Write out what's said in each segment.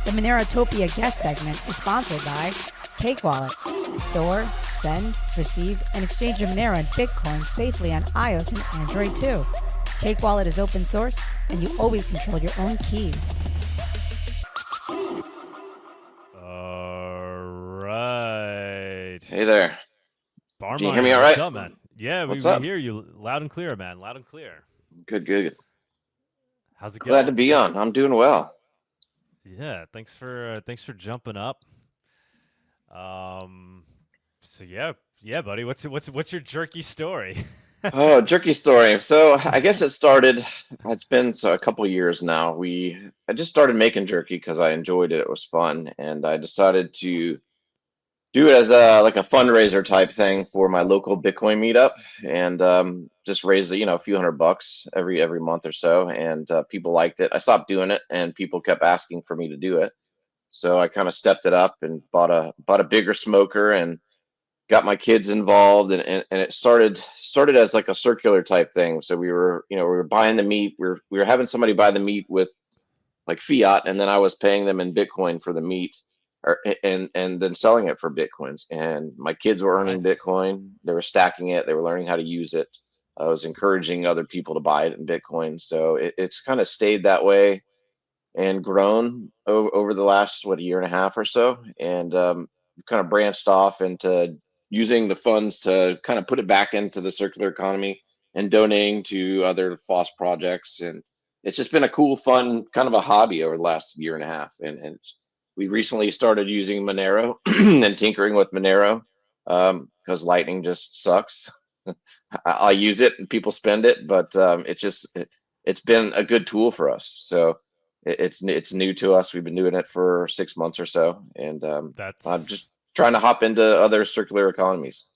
The MoneroTopia guest segment is sponsored by Cake Wallet. Store, send, receive, and exchange your Monero and Bitcoin safely on iOS and Android too. Cake Wallet is open source, and you always control your own keys. All right. Hey there. BarnMiner, Can you hear me all right? what's up, man? Yeah, we hear you loud and clear, man. Loud and clear. Good. How's it going? Glad to be on. I'm doing well. Yeah, thanks for jumping up. So yeah, buddy. What's your jerky story? Oh, jerky story. So I guess it's been a couple years now. I just started making jerky because I enjoyed it. It was fun, and I decided to do it as a fundraiser type thing for my local Bitcoin meetup, and just raise a few $100 every month or so, and people liked it. I stopped doing it, and people kept asking for me to do it, so I kind of stepped it up and bought a bigger smoker and got my kids involved, and it started as like a circular type thing. So we were buying the meat, we were having somebody buy the meat with like fiat, and then I was paying them in Bitcoin for the meat, and then selling it for Bitcoins. And my kids were earning Bitcoin. They were stacking it. They were learning how to use it. I was encouraging other people to buy it in Bitcoin. So it's kind of stayed that way and grown over the last, a year and a half or so. And kind of branched off into using the funds to kind of put it back into the circular economy and donating to other FOSS projects. And it's just been a cool, fun kind of a hobby over the last year and a half. And we recently started using Monero and tinkering with Monero because Lightning just sucks. I use it and people spend it, but it's been a good tool for us. So it's new to us. We've been doing it for 6 months or so, and I'm just trying to hop into other circular economies.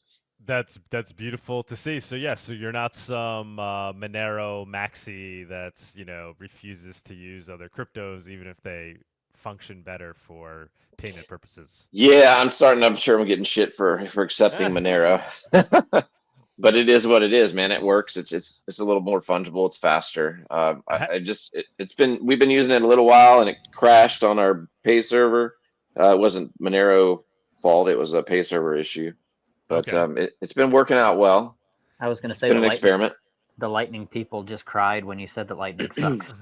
That's beautiful to see. So so you're not some Monero maxi that's refuses to use other cryptos even if they function better for payment purposes. Yeah, I'm sure I'm getting shit for accepting Monero. But it is what it is, man. It works. It's a little more fungible. It's faster. We've been using it a little while, and it crashed on our pay server. It wasn't Monero fault. It was a pay server issue. But it's been working out well. I was going to say it's been an experiment. The Lightning people just cried when you said that Lightning sucks.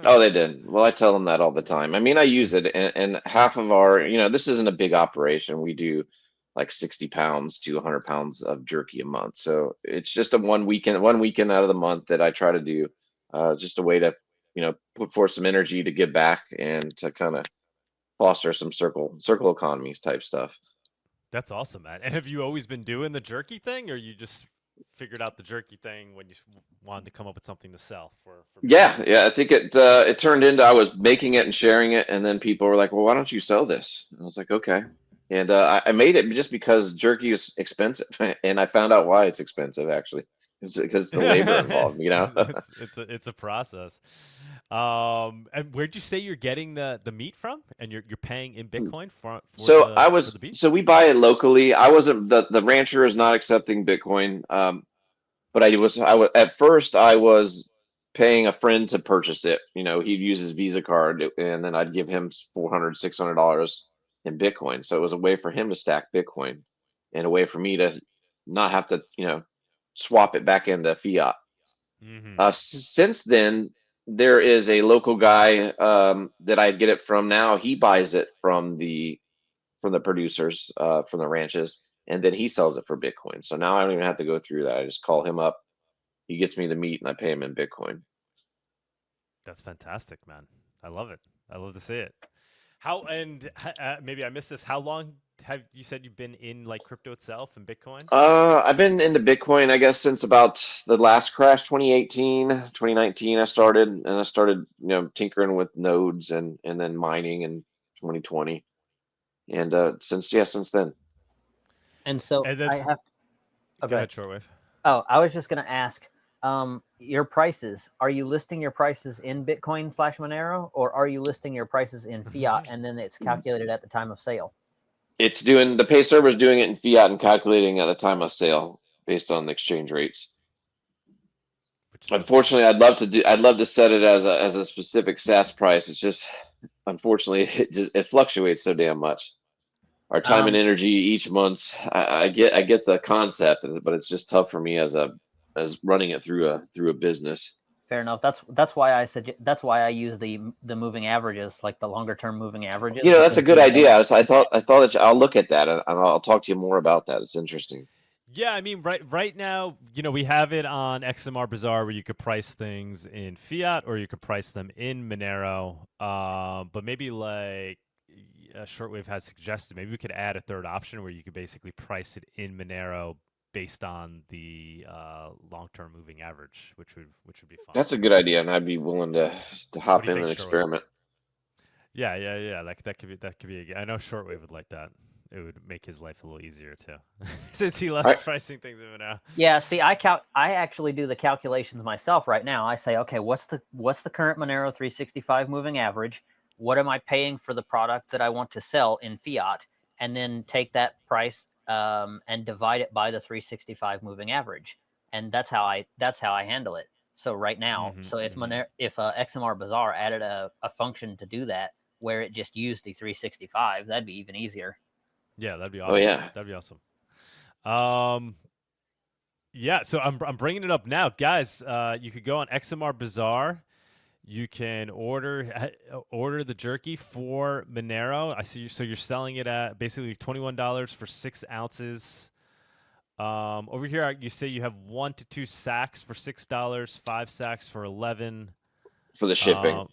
Oh, they did. Well, I tell them that all the time. I mean, I use it, and half of our, this isn't a big operation. We do like 60 pounds to 100 pounds of jerky a month. So it's just one weekend out of the month that I try to do, just a way to, put forth some energy to give back and to kind of foster some circle economies type stuff. That's awesome, man. And have you always been doing the jerky thing, or you just figured out the jerky thing when you wanted to come up with something to sell for Yeah. I think it turned into, I was making it and sharing it, and then people were like, well, why don't you sell this? And I was like, okay. And I made it just because jerky is expensive, and I found out why it's expensive. Actually, it's because the labor involved. It's a process. And where'd you say you're getting the meat from, and you're paying in Bitcoin for So we buy it locally. I wasn't the rancher is not accepting Bitcoin, but at first I was paying a friend to purchase it. He'd use his Visa card, and then I'd give him $400-$600 in Bitcoin. So it was a way for him to stack Bitcoin and a way for me to not have to, swap it back into fiat. Mm-hmm. Since then, there is a local guy that I get it from now. He buys it from the producers, from the ranches, and then he sells it for Bitcoin. So now I don't even have to go through that. I just call him up. He gets me the meat, and I pay him in Bitcoin. That's fantastic, man. I love it. I love to see it. Maybe I missed this. How long have you said you've been in like crypto itself and Bitcoin? I've been into Bitcoin, I guess, since about the last crash, 2018, 2019. I started tinkering with nodes and then mining in 2020, and since then. And so I have. Go ahead, Shortwave. Oh, I was just going to ask. Your prices, are you listing your prices in Bitcoin / Monero, or are you listing your prices in fiat and then it's calculated at the time of sale? The pay server is doing it in fiat and calculating at the time of sale based on the exchange rates. Unfortunately, I'd love to set it as a specific SaaS price. It's just unfortunately, it fluctuates so damn much. Our time and energy each month. I get the concept, but it's just tough for me as running it through a business. Fair enough. That's why that's why I use the moving averages, like the longer term moving averages. That's a good idea. I thought that I'll look at that, and I'll talk to you more about that. It's interesting. Yeah, I mean, right now, we have it on XMR Bazaar where you could price things in fiat or you could price them in Monero. But maybe like Shortwave has suggested, maybe we could add a third option where you could basically price it in Monero based on the long-term moving average, which would be fun. That's a good idea, and I'd be willing to hop in and experiment. Yeah. Like that could be. I know Shortwave would like that. It would make his life a little easier too, since he loves pricing things in Monero. Yeah, see, I actually do the calculations myself right now. I say, okay, what's the current Monero 365 moving average? What am I paying for the product that I want to sell in fiat? And then take that price and divide it by the 365 moving average, and that's how I handle it. So right now, so if XMR Bazaar added a function to do that, where it just used the 365, that'd be even easier. Yeah, that'd be awesome. Oh yeah, that'd be awesome. Yeah, so I'm bringing it up now, guys. You could go on XMR Bazaar. You can order the jerky for Monero. I see. So you're selling it at basically $21 for 6 ounces. Over here, you say you have 1 to 2 sacks for $6, 5 sacks for $11. For the shipping.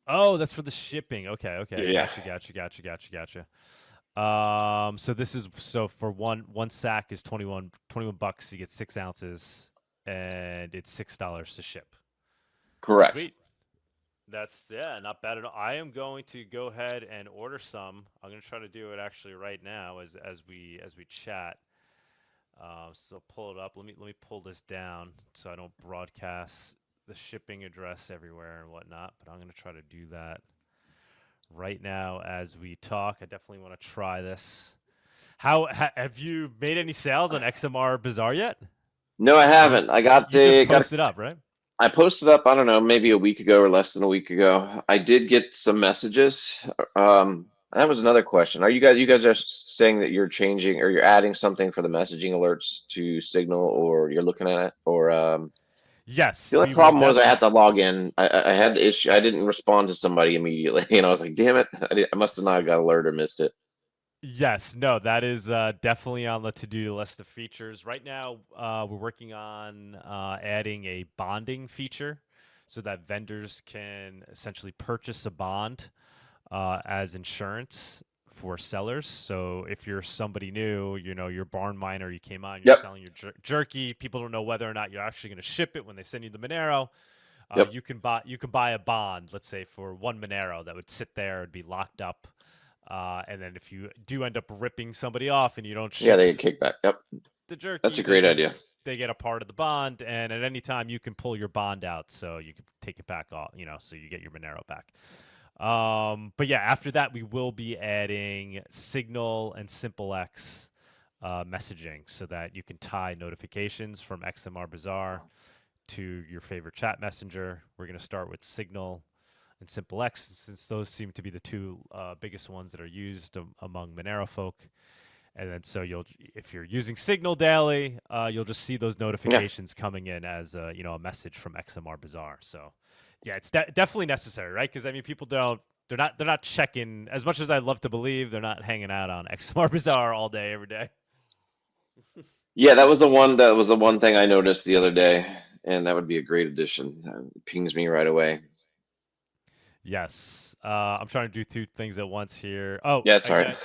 Oh, that's for the shipping. Okay. Yeah. Gotcha. So this is for one sack is $21 bucks. You get 6 ounces, and it's $6 to ship. Correct. Sweet. That's not bad at all. I am going to go ahead and order some. I'm going to try to do it actually right now as we chat. So pull it up. Let me pull this down so I don't broadcast the shipping address everywhere and whatnot. But I'm going to try to do that right now as we talk. I definitely want to try this. Have you made any sales on XMR Bazaar yet? No, I haven't. I got you just posted up, right? I posted up, I don't know, maybe a week ago or less than a week ago. I did get some messages. That was another question. You guys are saying that you're changing or you're adding something for the messaging alerts to Signal, or you're looking at it, or yes. The only problem was I had to log in. I had the issue. I didn't respond to somebody immediately. I was like, damn it. I must have not got alert or missed it. Yes, no, that is definitely on the to-do list of features. Right now, we're working on adding a bonding feature so that vendors can essentially purchase a bond as insurance for sellers. So if you're somebody new, you're BarnMiner, you came on, you're selling your jerky, people don't know whether or not you're actually going to ship it when they send you the Monero. You can buy a bond, let's say for 1 Monero that would sit there and be locked up. And then if you do end up ripping somebody off and you don't ship they get kickback. Yep. the jerky, that's a great idea. They get a part of the bond, and at any time you can pull your bond out, so you can take it back off, so you get your Monero back. But yeah, after that we will be adding Signal and SimpleX messaging so that you can tie notifications from XMR Bazaar to your favorite chat messenger. We're going to start with Signal and SimpleX, since those seem to be the two biggest ones that are used among Monero folk. And then so if you're using Signal daily, you'll just see those notifications coming in as a message from XMR Bazaar. So yeah, it's definitely necessary, right? Because people they're not checking, as much as I'd love to believe, they're not hanging out on XMR Bazaar all day every day. Yeah, that was the one thing I noticed the other day, and that would be a great addition. It pings me right away. Yes. I'm trying to do 2 things at once here. Oh, yeah, it's hard.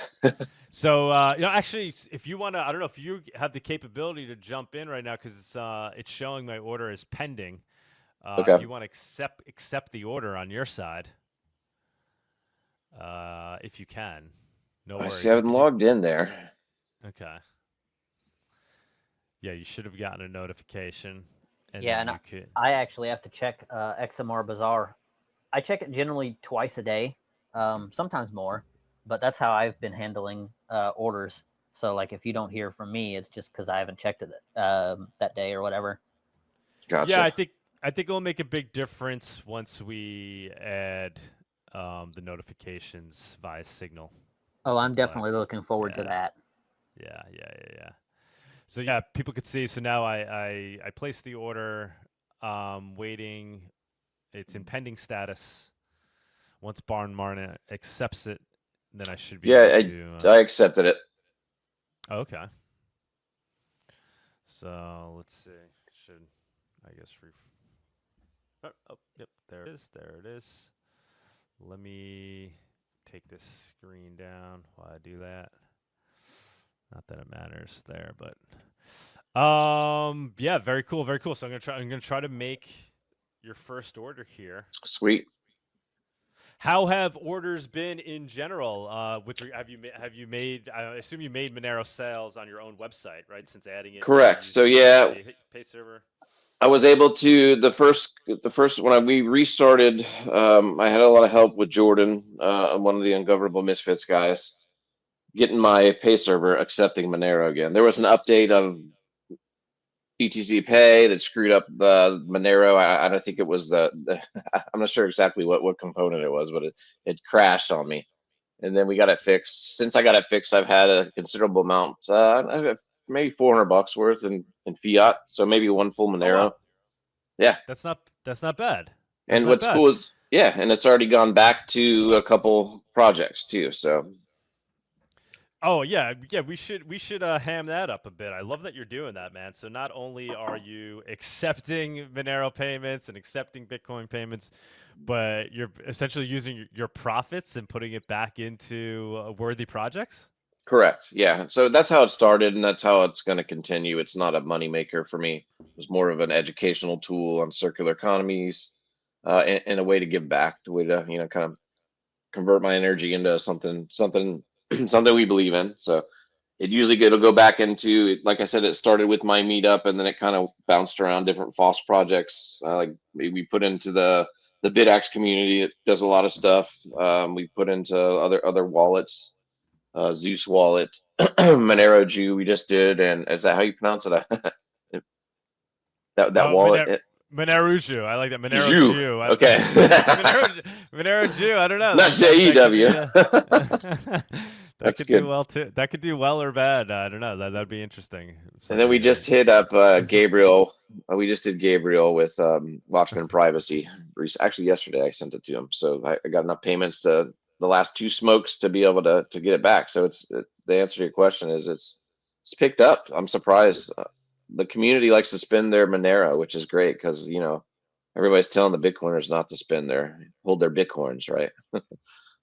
So, actually, if you want to, I don't know if you have the capability to jump in right now, because it's showing my order as pending. Okay. If you want to accept the order on your side, if you can. No worries. I see. I haven't logged in there. Okay. Yeah, you should have gotten a notification. And I actually have to check XMR Bazaar. I check it generally twice a day, sometimes more, but that's how I've been handling orders. So like if you don't hear from me, it's just because I haven't checked it that day or whatever. Gotcha. Yeah, I think it'll make a big difference once we add the notifications via Signal. Oh, I'm Simple definitely X. looking forward to Yeah. that. Yeah. So yeah, people could see. So now I placed the order, waiting. It's in pending status. Once BarnMiner accepts it, then I should be able Yeah, to. I accepted it. Okay. So let's see. Should I guess yep, there it is. There it is. Let me take this screen down while I do that. Not that it matters there, but yeah, very cool, very cool. So I'm gonna try to make your first order here. Sweet. How have orders been in general? Have you made? I assume you made Monero sales on your own website, right? Since adding it, Correct. So yeah, pay server. I was able to the first when we restarted. I had a lot of help with Jordan, one of the Ungovernable Misfits guys, getting my pay server accepting Monero again. There was an update of BTC Pay that screwed up the Monero. I don't think it was I'm not sure exactly what component it was, but it crashed on me. And then we got it fixed. Since I got it fixed, I've had a considerable amount, maybe $400 worth in fiat. So maybe one full Oh Monero. wow, Yeah. that's not bad. That's And not what's bad. cool is, yeah, and it's already gone back to a couple projects too. So Oh yeah. We should ham that up a bit. I love that you're doing that, man. So not only are you accepting Monero payments and accepting Bitcoin payments, but you're essentially using your profits and putting it back into worthy projects. correct. Yeah. So that's how it started, and that's how it's going to continue. It's not a moneymaker for me. It was more of an educational tool on circular economies, and a way to give back, the way to, kind of convert my energy into something something we believe in. So it'll go back into, like I said, it started with my meetup, and then it kind of bounced around different FOSS projects. Like we put into the BitX community. It does a lot of stuff. We put into other wallets, Zeus wallet, Monero Jew. We just did, and is that how you pronounce it? that Oh, wallet, Monero Jew. I like that. Monero Jew. Jew. Okay, Monero Jew. I don't know. not JEW. That That's could do good. well too. That could do well or bad. I don't know. That'd be interesting. And then we just hit up Gabriel. We just did Gabriel with Watchman Privacy. Actually, yesterday I sent it to him, so I got enough payments to the last two smokes to be able to get it back. So the answer to your question is it's picked up. I'm surprised. The community likes to spend their Monero, which is great because everybody's telling the Bitcoiners not to hold their Bitcoins, right?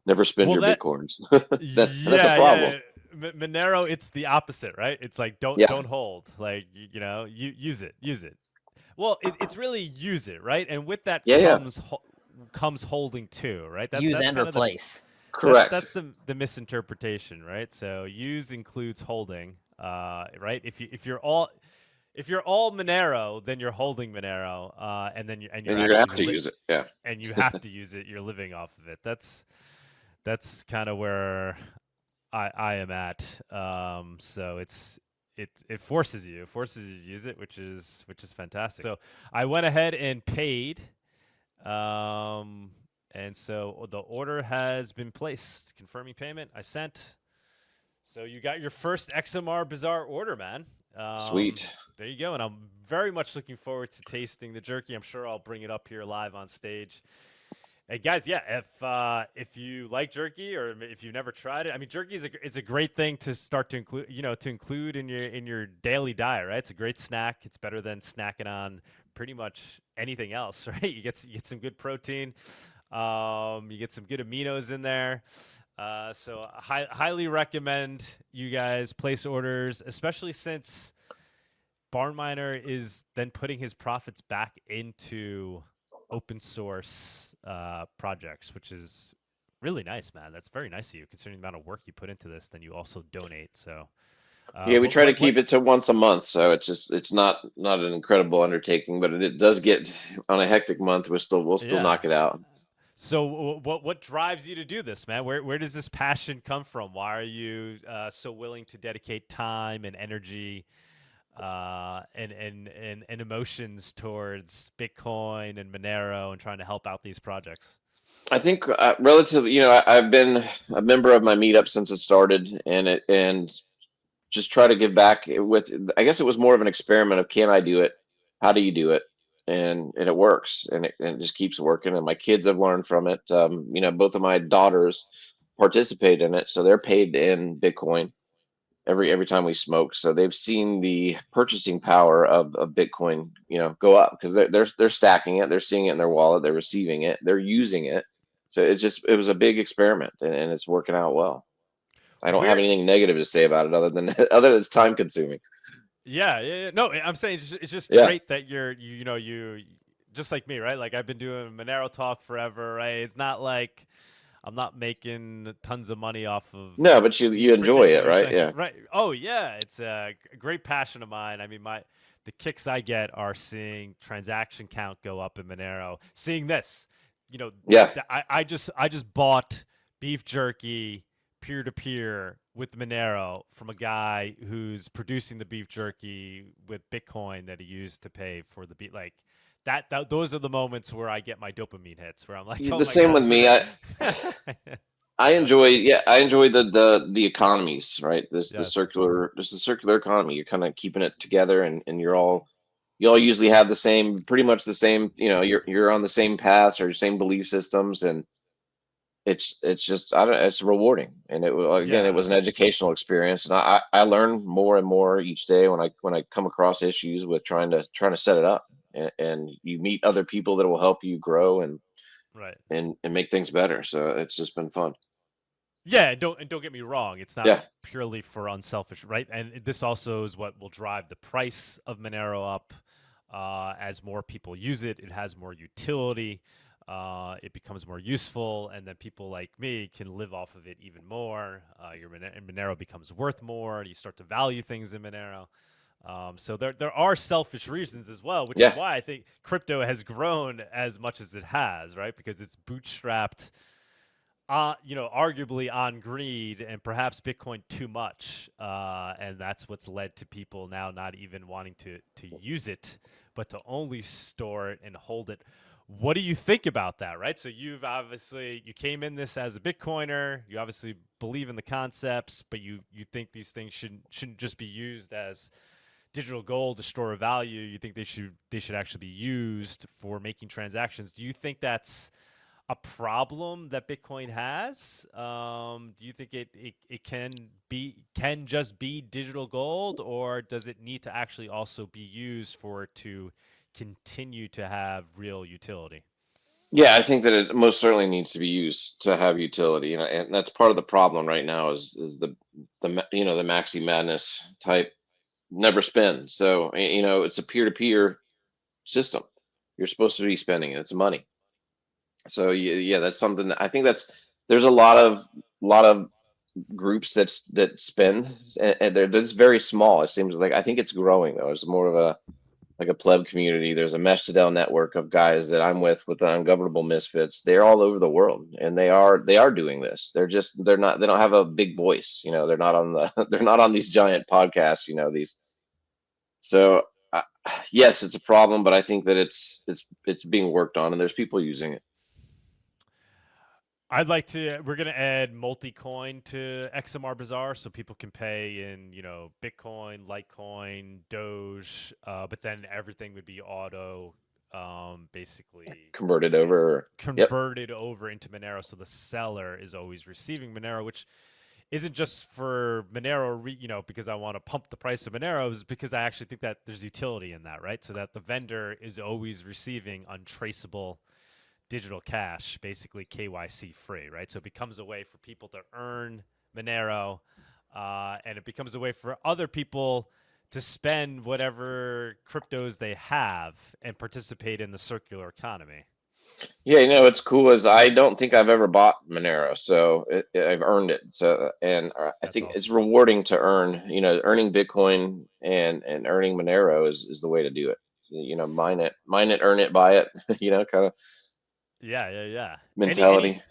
Never spend your Bitcoins. And that's a problem. Monero, it's the opposite, right? It's like Yeah, don't hold. Like you use it. Well, it's really use it, right? And with that yeah. comes holding too, right? Use That's and kind of replace. Correct. that's the misinterpretation, right? So use includes holding, right? If you're all Monero, then you're holding Monero, and then you're And you're gonna have to actually use it. Yeah. and you have to use it. You're living off of it. That's kind of where I am at. So it forces you to use it, which is fantastic. So I went ahead and paid, and so the order has been placed. Confirming payment. I sent. So you got your first XMR Bazaar order, man. Sweet. There you go, and I'm very much looking forward to tasting the jerky. I'm sure I'll bring it up here live on stage. Hey guys, yeah, if you like jerky or if you've never tried it, I mean, jerky is a great thing to start to include in your daily diet, right? It's a great snack. It's better than snacking on pretty much anything else, right? You get some good protein, you get some good aminos in there. So highly recommend you guys place orders, especially since BarnMiner is then putting his profits back into open source projects, which is really nice, man. That's very nice of you, considering the amount of work you put into this. Then you also donate. So Yeah, we try to keep it to once a month, so it's not an incredible undertaking, but it does get on a hectic month. We'll still knock it out. So what drives you to do this, man? Where does this passion come from? Why are you so willing to dedicate time and energy and emotions towards Bitcoin and Monero and trying to help out these projects? I think relatively, I've been a member of my meetup since it started, and just try to give back with. I guess it was more of an experiment of can I do it? How do you do it? And it works, and it just keeps working. And my kids have learned from it. Both of my daughters participate in it, so they're paid in Bitcoin every time we smoke. So they've seen the purchasing power of Bitcoin, go up because they're stacking it, they're seeing it in their wallet, they're receiving it, they're using it. So it was a big experiment, and it's working out well. I don't have Where anything negative to say about it other than it's time consuming. Yeah. No, I'm saying it's just Yeah. great that you just like me, right? Like I've been doing Monero talk forever, right? It's not like I'm not making tons of money off of No, but you these enjoy it, particular right? things, Yeah. right? Oh yeah, it's a great passion of mine. I mean, the kicks I get are seeing transaction count go up in Monero, seeing this, Yeah. I just bought beef jerky peer to peer with Monero from a guy who's producing the beef jerky with Bitcoin that he used to pay for the beef. Like those are the moments where I get my dopamine hits, where I'm like, oh The my same god, with so me. that. I enjoy the economies, right? There's Yes. the circular economy. You're kind of keeping it together, and you all usually have pretty much the same, you're on the same paths or same belief systems, and it's just I don't it's rewarding, and again it Yeah. was an educational experience, and I learn more and more each day when I come across issues with trying to set it up, and you meet other people that will help you grow Right. and make things better. So it's just been fun. Yeah, and don't get me wrong, it's not Yeah. purely for unselfish, right? And this also is what will drive the price of Monero up. As more people use it, it has more utility. It becomes more useful, and then people like me can live off of it even more. Monero becomes worth more, and you start to value things in Monero. So there are selfish reasons as well, which is Yeah. why I think crypto has grown as much as it has, right? Because it's bootstrapped arguably on greed and perhaps Bitcoin too much, and that's what's led to people now not even wanting to use it, but to only store it and hold it. What do you think about that? Right. So you came in this as a Bitcoiner. You obviously believe in the concepts, but you think these things shouldn't just be used as digital gold to store a value. You think they should actually be used for making transactions. Do you think that's a problem that Bitcoin has? Do you think it can just be digital gold, or does it need to actually also be used for it to continue to have real utility? Yeah, I think that it most certainly needs to be used to have utility, and that's part of the problem right now is the maxi madness type never spend. So it's a peer to peer system. You're supposed to be spending it. It's money. So yeah, that's something that I think there's a lot of groups that spend, and that's very small. It seems like I think it's growing though. It's more of a like a pleb community. There's a Meshdell network of guys that I'm with the Ungovernable Misfits. They're all over the world, and they are doing this. They don't have a big voice. They're not on they're not on these giant podcasts. These. So yes, it's a problem, but I think that it's being worked on, and there's people using it. We're going to add multi-coin to XMR Bazaar so people can pay in, Bitcoin, Litecoin, Doge, but then everything would be basically Converted over. Yep. converted over into Monero. So the seller is always receiving Monero, which isn't just for Monero, because I want to pump the price of Monero, is because I actually think that there's utility in that, right? So that the vendor is always receiving untraceable digital cash, basically KYC free, right? So it becomes a way for people to earn Monero, and it becomes a way for other people to spend whatever cryptos they have and participate in the circular economy. Yeah, it's cool as I don't think I've ever bought Monero, so I've earned it. So, and I That's think it's awesome. rewarding to earn. Earning Bitcoin and earning Monero is the way to do it. Mine it, earn it, buy it. Kind of Yeah. Any mentality.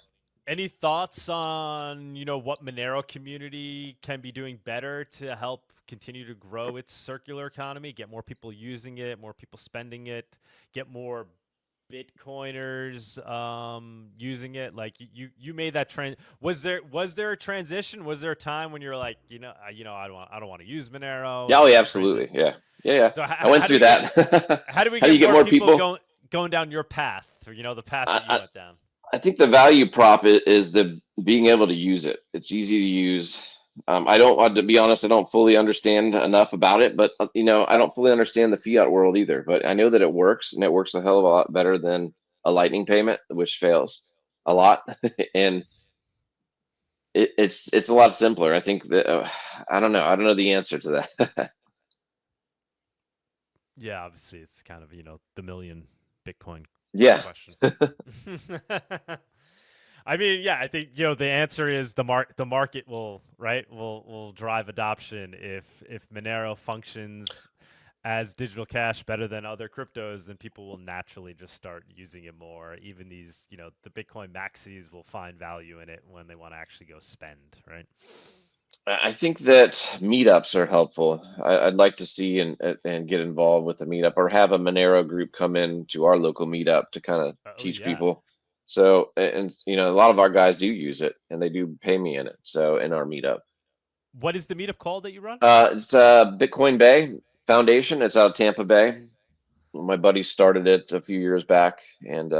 any thoughts on, what Monero community can be doing better to help continue to grow its circular economy, get more people using it, more people spending it, get more Bitcoiners using it? Like you made that trend. Was there a transition? Was there a time when you were like, I don't want to use Monero? Yeah, oh, And yeah, then transit. absolutely. Yeah. So I went through that. how do we How do get you get more more people people? going down your path? Or, the path that you I, went down. I think the value prop is the being able to use it. It's easy to use. To be honest, I don't fully understand enough about it, but I don't fully understand the fiat world either. But I know that it works, and it works a hell of a lot better than a lightning payment, which fails a lot. And it's a lot simpler. I think that I don't know. I don't know the answer to that. Yeah, obviously it's kind of the million Bitcoin Yeah. question. I mean, yeah, I think the answer is the market will drive adoption. If Monero functions as digital cash better than other cryptos, then people will naturally just start using it more. Even these, the Bitcoin maxis will find value in it when they want to actually go spend, right? I think that meetups are helpful. I'd like to see and get involved with a meetup, or have a Monero group come in to our local meetup to kind of Oh teach yeah. people. So, and a lot of our guys do use it, and they do pay me in it. So in our meetup, What is the meetup called that you run? it's Bitcoin Bay Foundation. It's out of Tampa Bay. My buddy started it a few years back, and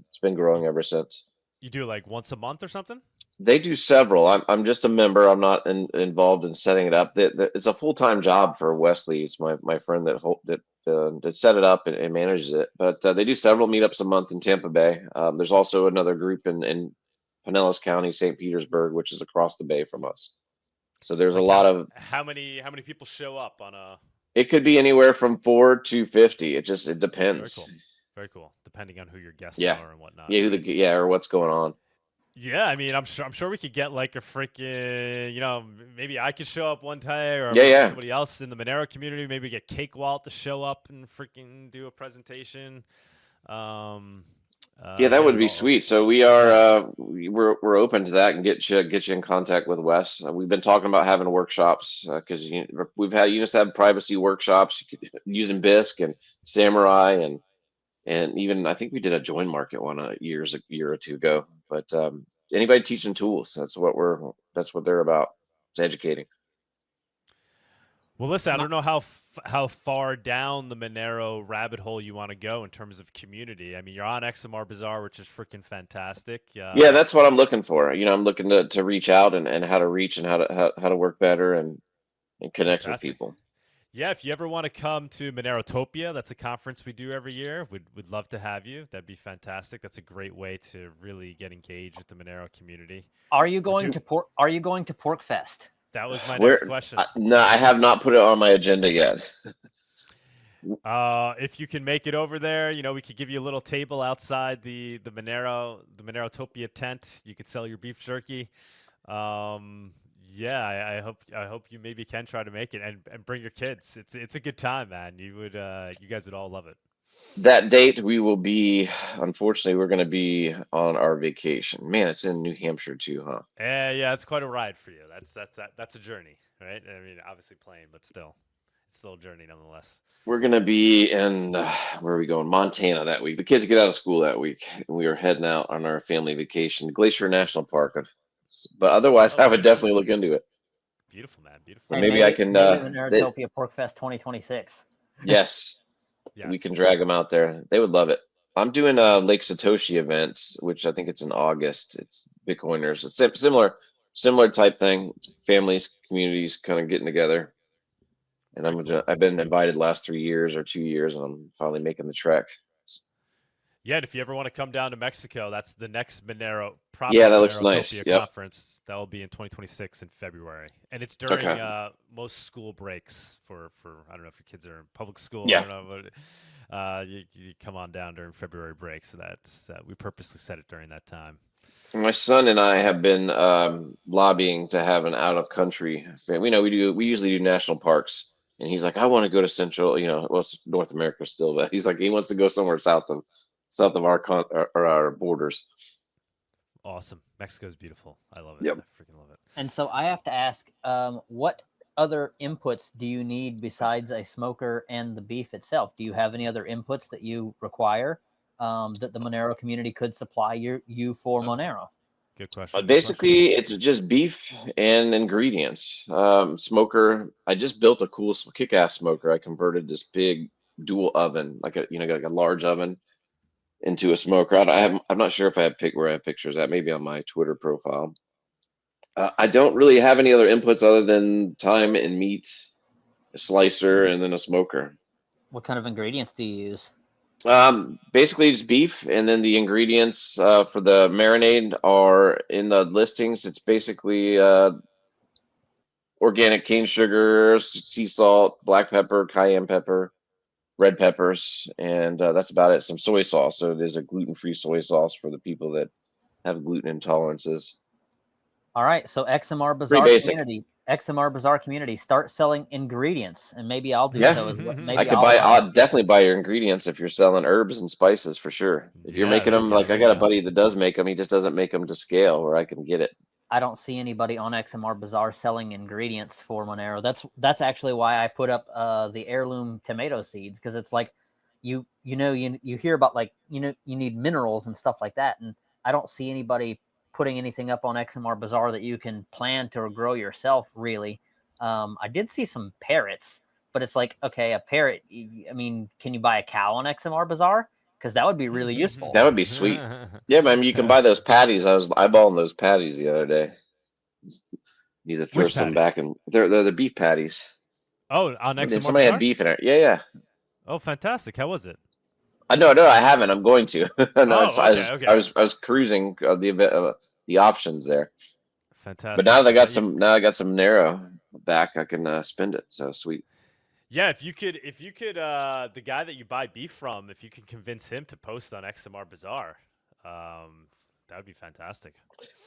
it's been You, growing ever since. you do like once a month or something? They do several. I'm just a member. I'm not involved in setting it up. It's a full-time job for Wesley. It's my friend that set it up and manages it. But they do several meetups a month in Tampa Bay. There's also another group in Pinellas County, St. Petersburg, which is across the bay from us. So there's a Like lot of. how many people show up on a? It could be anywhere from 4 to 50. It Very depends. cool. Very cool. Depending on who your guests Yeah, are and whatnot, yeah, right? or what's going on. Yeah, I mean, I'm sure we could get like a freaking, maybe I could show up one day, or Yeah, maybe yeah. somebody else in the Monero community. Maybe get Cake Wallet to show up and freaking do a presentation. Yeah, that Yeah, would we've be all. sweet. So we're open to that, and get you in contact with Wes. We've been talking about having workshops because you just have privacy workshops using Bisq and Samurai, and even I think we did a join market one a year or two ago. But anybody teaching tools, that's what they're about. It's educating. Well, listen, I don't know how far down the Monero rabbit hole you want to go in terms of community. I mean, you're on XMR Bazaar, which is freaking fantastic. Yeah, that's what I'm looking for. I'm looking to reach out and how to reach and how to work better and connect with Fantastic. people. Yeah, if you ever want to come to MoneroTopia, that's a conference we do every year. We'd love to have you. That'd be fantastic. That's a great way to really get engaged with the Monero community. Are you going to PorkFest? That was my next question. No, I have not put it on my agenda yet. If you can make it over there, we could give you a little table outside the MoneroTopia tent. You could sell your beef jerky. Yeah, I hope you maybe can try to make it and bring your kids. It's a good time, man. You guys would all love it. That date unfortunately, we're going to be on our vacation. Man, it's in New Hampshire too, huh? Yeah, it's quite a ride for you. That's a journey, right? I mean, obviously plane, but still, it's still a journey nonetheless. We're going to be in where are we going? Montana that week. The kids get out of school that week, and we are heading out on our family vacation, Glacier National Park. But otherwise, I would definitely look into it. Beautiful, man. Beautiful. So Hey, maybe I can. maybe MoneroTopia PorkFest 2026. Yes. Yes. We can drag them out there. They would love it. I'm doing a Lake Satoshi event, which I think it's in August. It's Bitcoiners. It's similar type thing. Families, communities kind of getting together. And I've been invited last 3 years or 2 years, and I'm finally making the trek. Yeah, and if you ever want to come down to Mexico, that's the next Yeah, that looks nice. MoneroTopia Yep. conference. That will be in 2026 in February, and it's during most school breaks for I don't know if your kids are in public school. Yeah. I don't know, but you come on down during February break. So that's we purposely set it during that time. My son and I have been lobbying to have an out of country. We usually do national parks, and he's like, I want to go to Central. Well, it's North America still, but he's like, he wants to go somewhere south of our borders. Awesome. Mexico's beautiful. I love it. Yep. I freaking love it. And so I have to ask, what other inputs do you need besides a smoker and the beef itself? Do you have any other inputs that you require? that the Monero community could supply you for Monero? Good question. Good question. Basically, it's just beef and ingredients. Smoker. I just built a cool kick-ass smoker. I converted this big dual oven, like a large oven, into a smoker. I'm not sure if I have where I have pictures at. Maybe on my Twitter profile. I don't really have any other inputs other than time and meat, a slicer, and then a smoker. What kind of ingredients do you use? Basically just beef, and then the ingredients for the marinade are in the listings. It's basically organic cane sugar, sea salt, black pepper, cayenne pepper, red peppers, and that's about it. Some soy sauce. So there's a gluten-free soy sauce for the people that have gluten intolerances. All right, so XMR Pretty Bazaar basic. community, XMR Bazaar community, start selling ingredients, and maybe I'll do Yeah. so as well. Maybe I could I'll definitely buy your ingredients if you're selling herbs and spices for sure. If you're Yeah, making there them, you like go, I there got you a go. buddy that does make them. He just doesn't make them to scale where I can get it. I don't see anybody on XMR Bazaar selling ingredients for Monero. That's actually why I put up the heirloom tomato seeds, because it's like you hear about, like, you need minerals and stuff like that, and I don't see anybody putting anything up on XMR Bazaar that you can plant or grow yourself, really. I did see some parrots, but it's like, okay, a parrot. I mean, can you buy a cow on XMR Bazaar? Because that would be really useful. That would be sweet. Yeah, man, you can buy those patties. I was eyeballing those patties the other day. Need to throw Which some patties? back, and they're the beef patties. Oh, on XMR Somebody Bazaar? had beef in it. Yeah. Oh, fantastic. How was it? No, I haven't. I'm going to. No, Okay. I was cruising the event, the options there. Fantastic. But now that I got some Monero back, I can spend it. So sweet. Yeah, if you could, the guy that you buy beef from, if you could convince him to post on XMR Bazaar, that would be fantastic.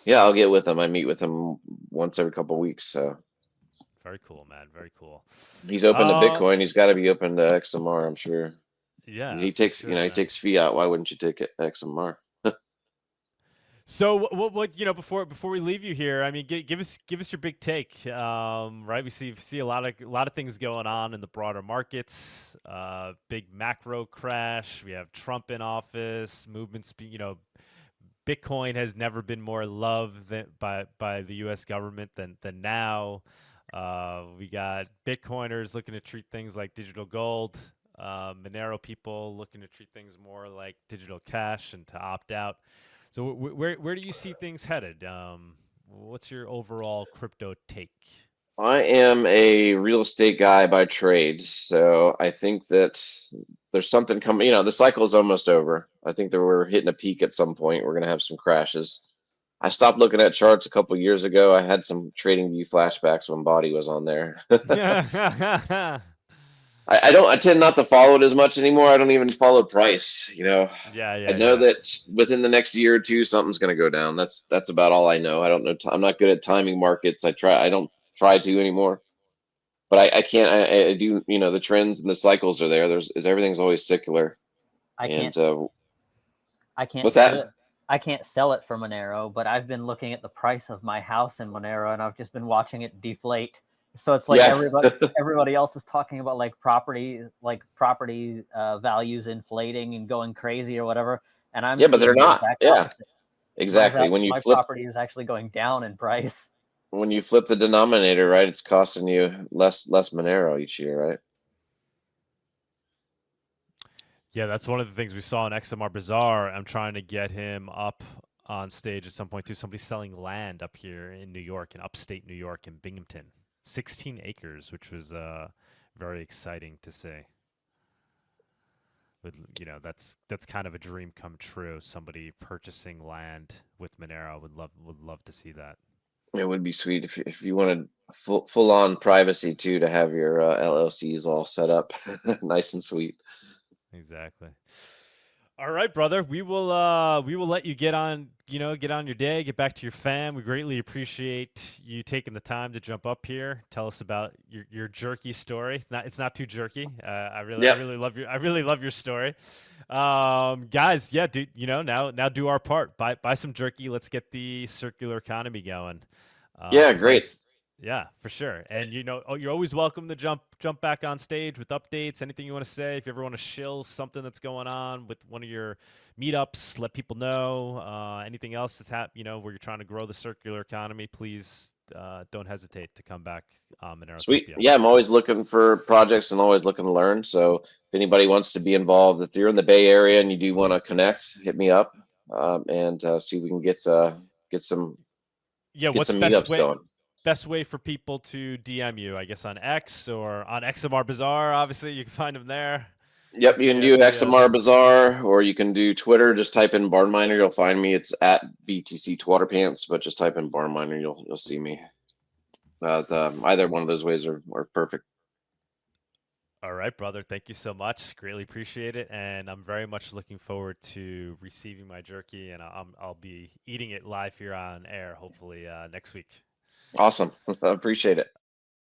Yeah, I'll get with him. I meet with him once every couple of weeks. So very cool, man. Very cool. He's open to Bitcoin. He's got to be open to XMR, I'm sure. Yeah, he takes he takes fiat. Why wouldn't you take XMR? So what before we leave you here, I mean, give us your big take. Right, we see a lot of things going on in the broader markets. Big macro crash. We have Trump in office. Movements. Bitcoin has never been more loved by the U.S. government than now. We got Bitcoiners looking to treat things like digital gold. Monero people looking to treat things more like digital cash and to opt out. So where do you see things headed? What's your overall crypto take? I am a real estate guy by trade, so I think that there's something coming. The cycle is almost over. I think that we're hitting a peak at some point. We're going to have some crashes. I stopped looking at charts a couple years ago. I had some trading view flashbacks when Body was on there. I tend not to follow it as much anymore. I don't even follow price. Yeah. I know that within the next year or two, something's going to go down. That's about all I know. I don't know. I'm not good at timing markets. I don't try to anymore. But I can't. I do. The trends and the cycles are there. Everything's always secular. I can't. What's that? I can't sell it for Monero, but I've been looking at the price of my house in Monero, and I've just been watching it deflate. So it's like everybody else is talking about property values inflating and going crazy or whatever, and I'm but they're not. Yeah, opposite. exactly. My property is actually going down in price. When you flip the denominator, right, it's costing you less Monero each year, right? Yeah, that's one of the things we saw in XMR Bazaar. I'm trying to get him up on stage at some point too. Somebody's selling land up here in New York, in upstate New York, in Binghamton, 16 acres, which was very exciting to see. But that's kind of a dream come true. Somebody purchasing land with Monero would love to see that. It would be sweet if you wanted full on privacy too, to have your LLCs all set up nice and sweet. Exactly. All right, brother. We will let you get on your day, get back to your fam. We greatly appreciate you taking the time to jump up here. Tell us about your jerky story. It's not too jerky. I really love your story. Guys, yeah, dude, now do our part. Buy some jerky. Let's get the circular economy going. Yeah, great. Yeah, for sure. And you're always welcome to jump back on stage with updates, anything you want to say. If you ever want to shill something that's going on with one of your meetups, let people know. Anything else that's where you're trying to grow the circular economy, please don't hesitate to come back on Sweet. MoneroTopia. Yeah, I'm always looking for projects and always looking to learn. So if anybody wants to be involved, if you're in the Bay Area and you do want to connect, hit me up, and see if we can get some Yeah, get what's some meetups going. best way for people to DM you? I guess on X or on XMR Bazaar. Obviously, you can find them there. Yep, Once you we can have do the XMR Bazaar, or you can do Twitter. Just type in BarnMiner, you'll find me. It's at BTC Twatterpants, but just type in BarnMiner, you'll see me. Either one of those ways are perfect. All right, brother. Thank you so much. Greatly appreciate it, and I'm very much looking forward to receiving my jerky, and I'll be eating it live here on air, hopefully next week. Awesome. Appreciate it.